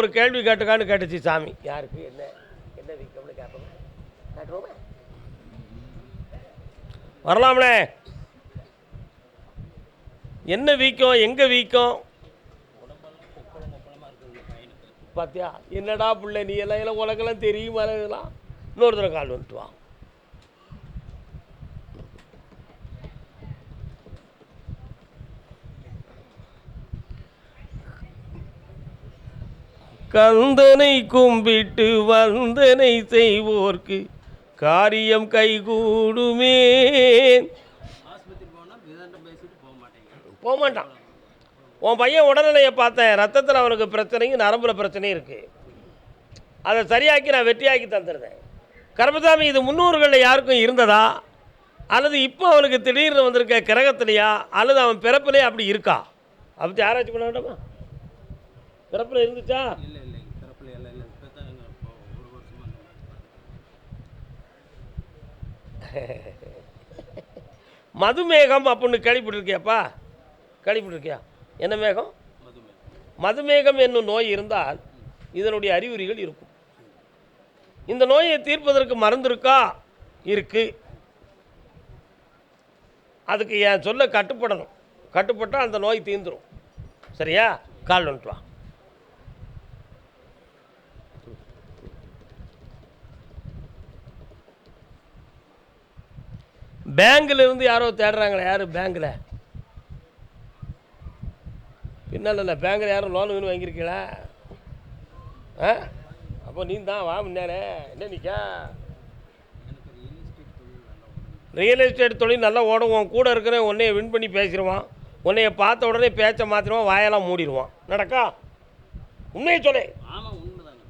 ஒரு கேள்வி கேட்டுக்கான்னு கேட்டுச்சு சாமி. யாருக்கு என்ன என்ன வீக்கம்னு கேட்போம். கேட்டுருவோமே, வரலாம்லே. என்ன வீக்கம், எங்கே வீக்கம் பார்த்தியா? என்னடா பிள்ளை நீ எல்லாம் உலகெல்லாம் தெரியுமா? இதெல்லாம் இன்னொரு தடவை கால் வந்துட்டு வா. கந்தனை கும்பிட்டு வந்தனை செய்வோர்க்கு காரியம் கைகூடுமே. போக மாட்டான். உன் பையன் உடல்நிலையை பார்த்தேன், ரத்தத்தில் அவனுக்கு பிரச்சனையும் நரம்புல பிரச்சனையும் இருக்குது. அதை சரியாக்கி நான் வெற்றியாக்கி தந்துடுறேன். கருப்பசாமி, இது முன்னோர்களில் யாருக்கும் இருந்ததா, அல்லது இப்போ அவனுக்கு திடீர்னு வந்திருக்க கிரகத்திலையா, அல்லது அவன் பிறப்பிலே அப்படி இருக்கா? அப்படி ஆராய்ச்சி பண்ண வேண்டாமா? பிறப்பில் இருந்துச்சா? மதுமேகம் அப்படின்னு கேள்விப்பட்டிருக்கியாப்பா? கேள்விப்பட்டிருக்கியா? என்ன மேகம்? மதுமேகம் என்னும் நோய் இருந்தால் இதனுடைய அறிகுறிகள் இருக்கும். இந்த நோயை தீர்ப்பதற்கு மருந்து இருக்கா? இருக்கு. அதுக்கு என் சொல்ல கட்டுப்படணும். கட்டுப்பட்டால் அந்த நோய் தீர்ந்துடும். சரியா? கால் வந்துட்டு வா. பேங்கில் இருந்து யாரோ தேடுறாங்களே. யார் பேங்கில்? பின்னால் இல்லை, பேங்கில் யாரும் லோனு வேணும் வாங்கியிருக்கீங்களா? அப்போ நீ தான் வா முன்னேறே. என்ன நிற்கா? ரியல் எஸ்டேட் தொழில் நல்லா ஓடுவான். கூட இருக்கிற உன்னைய வின் பண்ணி பேசிடுவான். உன்னைய பார்த்த உடனே பேச்சை மாற்றிடுவான், வாயெல்லாம் மூடிடுவான். நடக்கா? உண்மையை சொல்லு.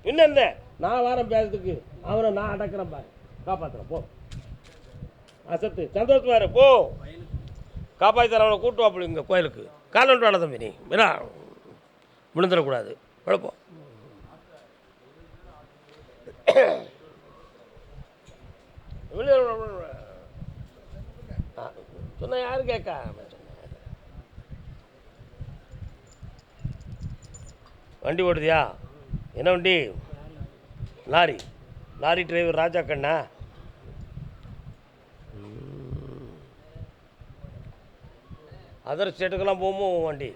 பின்ன இந்த நான் வாரம் பேசுறதுக்கு அவனை நான் அடக்கிறேன் பாரு. காப்பாற்றுறேன் போ. அசத்து சந்தோஷமா இரு போ. காப்பாற்றி தர அவனை கூட்டு வாப்பி இங்கே கோயிலுக்கு. கால் ஒன்று வேலை தம்பி, நீ என்ன விழுந்துடக்கூடாது. குழப்பம் சொன்ன யாரு கேட்கா? வண்டி ஓடுதியா? என்ன வண்டி? லாரி. லாரி டிரைவர் ராஜா கண்ணா? அதர் ஸ்டேட்டுக்கெல்லாம் போகுமோ வண்டி?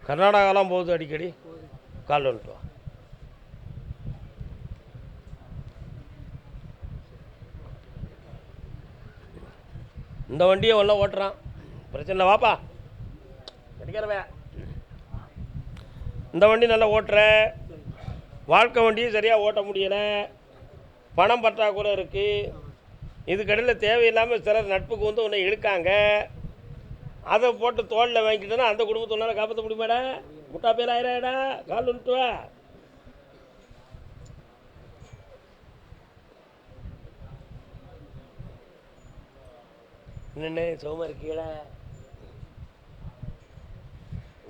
கர்நாடகாலாம் போகுது அடிக்கடி. கால் வந்துட்டு வா. இந்த வண்டியை ஒன்றா ஓட்டுறான், பிரச்சனை இல்லை. வாப்பா கிடைக்கிறவே. இந்த வண்டி நல்லா ஓட்டுற. வாழ்க்கை வண்டியும் சரியாக ஓட்ட முடியலை. பணம் பற்றாக்குறை இருக்குது. இதுக்கடையில் தேவையில்லாமல் சிலர் நட்புக்கு வந்து உன்னை இழுக்காங்க. அதை போட்டு தோளில் வாங்கிக்கிட்டோன்னா அந்த குடும்பத்தை ஒன்றால் காப்பாற்ற முடியுமாடா? முட்டா பேர் ஆயிராடா. கால் வந்துட்டுவா. என்னென்ன சுகமாக இருக்கீங்களா?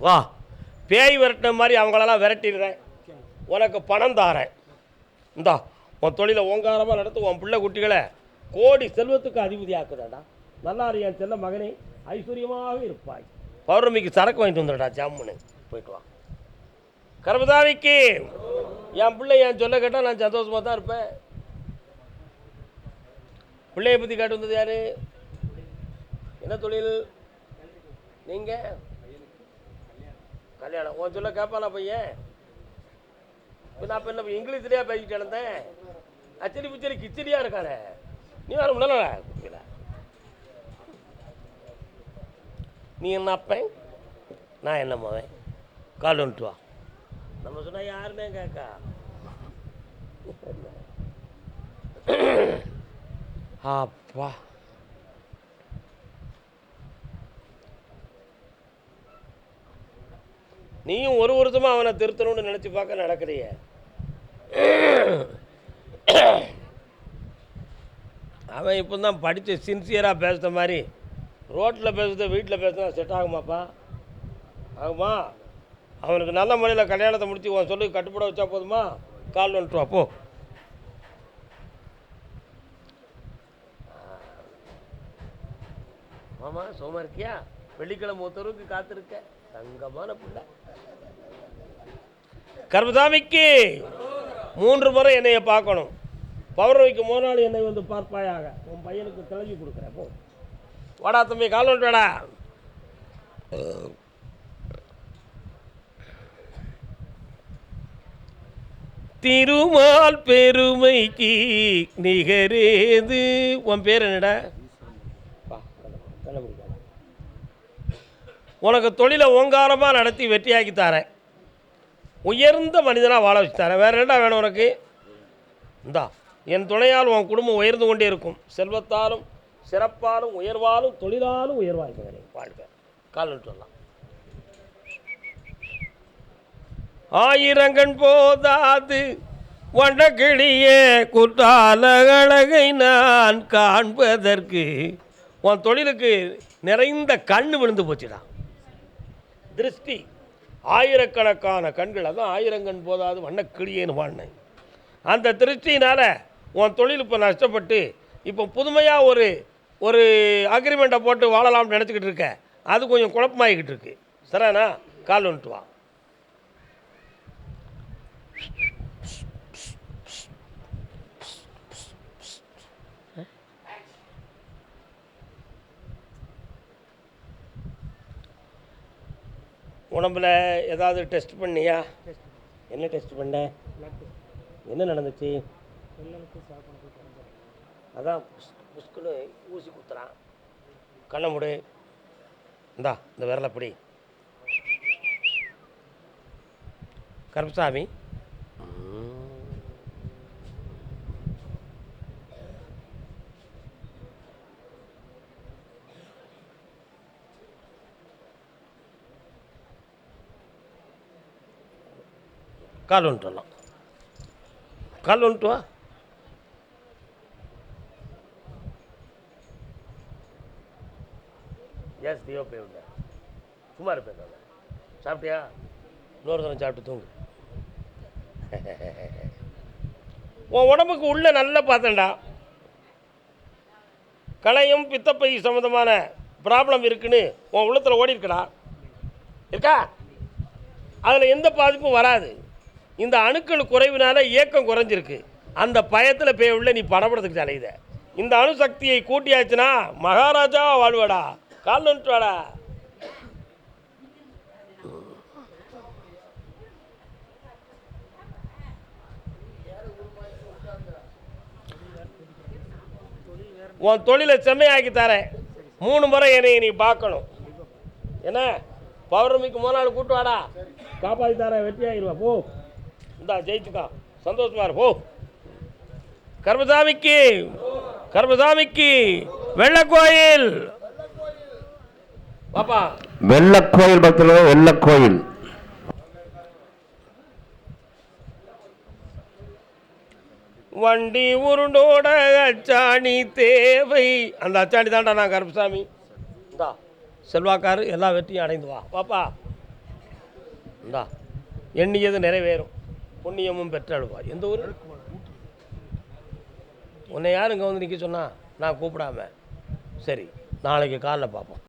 வா. பேய் விரட்டின மாதிரி அவங்களெல்லாம் விரட்டிடுறேன். உனக்கு பணம் தாரேன். இந்தா உன் தொழிலை ஓங்காரமாக நடத்து. உன் பிள்ளை குட்டிகளை கோடி செல்வத்துக்கு அதிபதி ஆக்குதாடா. நல்லா என் செல்ல மகனே, ஐஸ்வர்யமாக இருப்பாய். பௌர்ணமிக்கு சரக்கு வாங்கிட்டு வந்துடா ஜாமுன்னு. போயிட்டு வா. கர்மதாவிக்கு என் பிள்ளை என் சொல்ல கேட்டால் நான் சந்தோஷமாக தான் இருப்பேன். பிள்ளையை பற்றி கேட்டு வந்தது யார்? என்ன தொழில்? நீங்கள் கல்யாணம். உன் சொல்ல கேட்பாளா பையன்? இப்போ நான் இப்போ என்ன இங்கிலீஷ்லேயே பேசிக்கிட்டு இருந்தேன். அச்சடி பிச்சடி கிச்சடியாக இருக்கானே. நீ வேறு முன்னால நீ என்ன அப்பேன், நான் என்ன மவன்? கால் வந்துட்டு வா. நம்ம சொன்னால் யாருமே கேட்கா. அப்பா நீயும் ஒரு வருஷமாக அவனை திருத்தணும்னு நினச்சி பார்க்க நடக்கிறிய. அவன் இப்போ தான் படித்து சின்சியராக பேசுகிற மாதிரி ரோட்டில் பேசுகிறத வீட்டில் பேசுனா செட் ஆகுமாப்பா? ஆகுமா? அவனுக்கு நல்ல முறையில் கல்யாணத்தை முடித்து உன் சொல்லி கட்டுப்பட வச்சா போதுமா? கால் வந்துட்டு வா போ. ஆமாம் சும்மா இருக்கியா? வெள்ளிக்கிழமை ஒருத்தருக்கு காத்திருக்க தங்கமான பிள்ளை. கர்மசாமிக்கு 3 முறை என்னைய பார்க்கணும். பௌர்ணமிக்கு 3 நாள் என்னை வந்து பார்ப்பாயாக. உன் பையனுக்கு கிளம்பி கொடுக்குறேன். போ வாடா தம்பி, கால் வந்துட்டு வாடா. திருமால் பெருமைக்கு நிகரேது. உன் பேர் என்னடா? உனக்கு தொழிலை ஓங்காரமாக நடத்தி வெற்றியாக்கி தரேன். உயர்ந்த மனிதனாக வாழ வச்சு தரேன். வேறு என்னடா வேணும் உனக்கு? இந்தா, என் துணையால் உன் குடும்பம் உயர்ந்து கொண்டே இருக்கும். செல்வத்தாலும் சிறப்பாலும் உயர்வாலும் தொழிலாலும் உயர்வாக வாழ்க. கால் விட்டு வரலாம். ஆயிரங்கண் போதாது வண்டக்கிளிய குற்றால அழகை நான் காண்பதற்கு. உன் தொழிலுக்கு நிறைந்த கண்ணு விழுந்து போச்சுடா. திருஷ்டி ஆயிரக்கணக்கான கண்கள். அதான் ஆயிரங்கண் போதாது வண்ணக்கிளியேன்னு பாடினேன். அந்த திருஷ்டினால் உன் தொழில் இப்போ நஷ்டப்பட்டு இப்போ புதுமையாக ஒரு அக்ரிமெண்ட்டை போட்டு வாழலாம்னு நினச்சிக்கிட்டு இருக்க. அது கொஞ்சம் குழப்பமாகிக்கிட்டு இருக்கு. சரிண்ணா? கால் வந்துட்டு வா. உடம்பில் ஏதாவது டெஸ்ட் பண்ணியா? என்ன டெஸ்ட் பண்ண? என்ன நடந்துச்சு? அதான் புஷ்குன்னு ஊசி குத்துறான். கண்ணை மூடு. இந்தா இந்த விரலை பிடி. கருப்பசாமி, கால் வந்துட்டு வரலாம். கால் வந்துட்டு வா. எஸ் தியோ போய் சும்மா இருப்பேன். சாப்பிட்டியா? இன்னொரு தரம் சாப்பிட்டு தூங்கு. உன் உடம்புக்கு உள்ள நல்லா பார்த்தேன்டா. களையும் பித்தப்பை சம்மந்தமான ப்ராப்ளம் இருக்குன்னு உன் உள்ளத்தில் ஓடி இருக்கடா. இருக்கா? அதில் எந்த பாதிப்பும் வராது. இந்த அணுக்கள் குறைவினால இயக்கம் குறைஞ்சிருக்கு. அந்த பயத்தில் போய் உள்ள நீ படப்படத்துக்கு அலையுத. இந்த அணுசக்தியை கூட்டியாச்சுன்னா மகாராஜாவாக வாழ்வாடா. கால் வந்துட்டு வாடா. உன் தொழிலை செம்மையாக்கி தரேன். 3 முறை என்னை நீ பார்க்கணும். என்ன? பௌர்ணமிக்கு 3 நாள் கூட்டு வாடா. காப்பாற்றி தரேன். வெற்றி ஆகிடுவா. போ. இந்தா ஜெயிச்சுக்கா. சந்தோஷமா இரு. போ. கர்மசாமிக்கு வெள்ளக்கோயில். பாப்பா, வெள்ளக்கோயில் பக்கத்தில் வெள்ளக்கோயில். வண்டி உருண்டோட அச்சாணி தேவை. அந்த அச்சாணி தான்டா நான் கருப்பசாமி. இந்தா செல்வாக்காரு எல்லா வெற்றியும் அடைந்து வா. பாப்பா இந்தா, எண்ணியது நிறைவேறும். புண்ணியமும் பெற்றழுவா. எந்த ஊர்? உன்னை யார் இங்கே வந்து நிற்க சொன்னா? நான் கூப்பிடாம. சரி, நாளைக்கு காலைல பார்ப்போம்.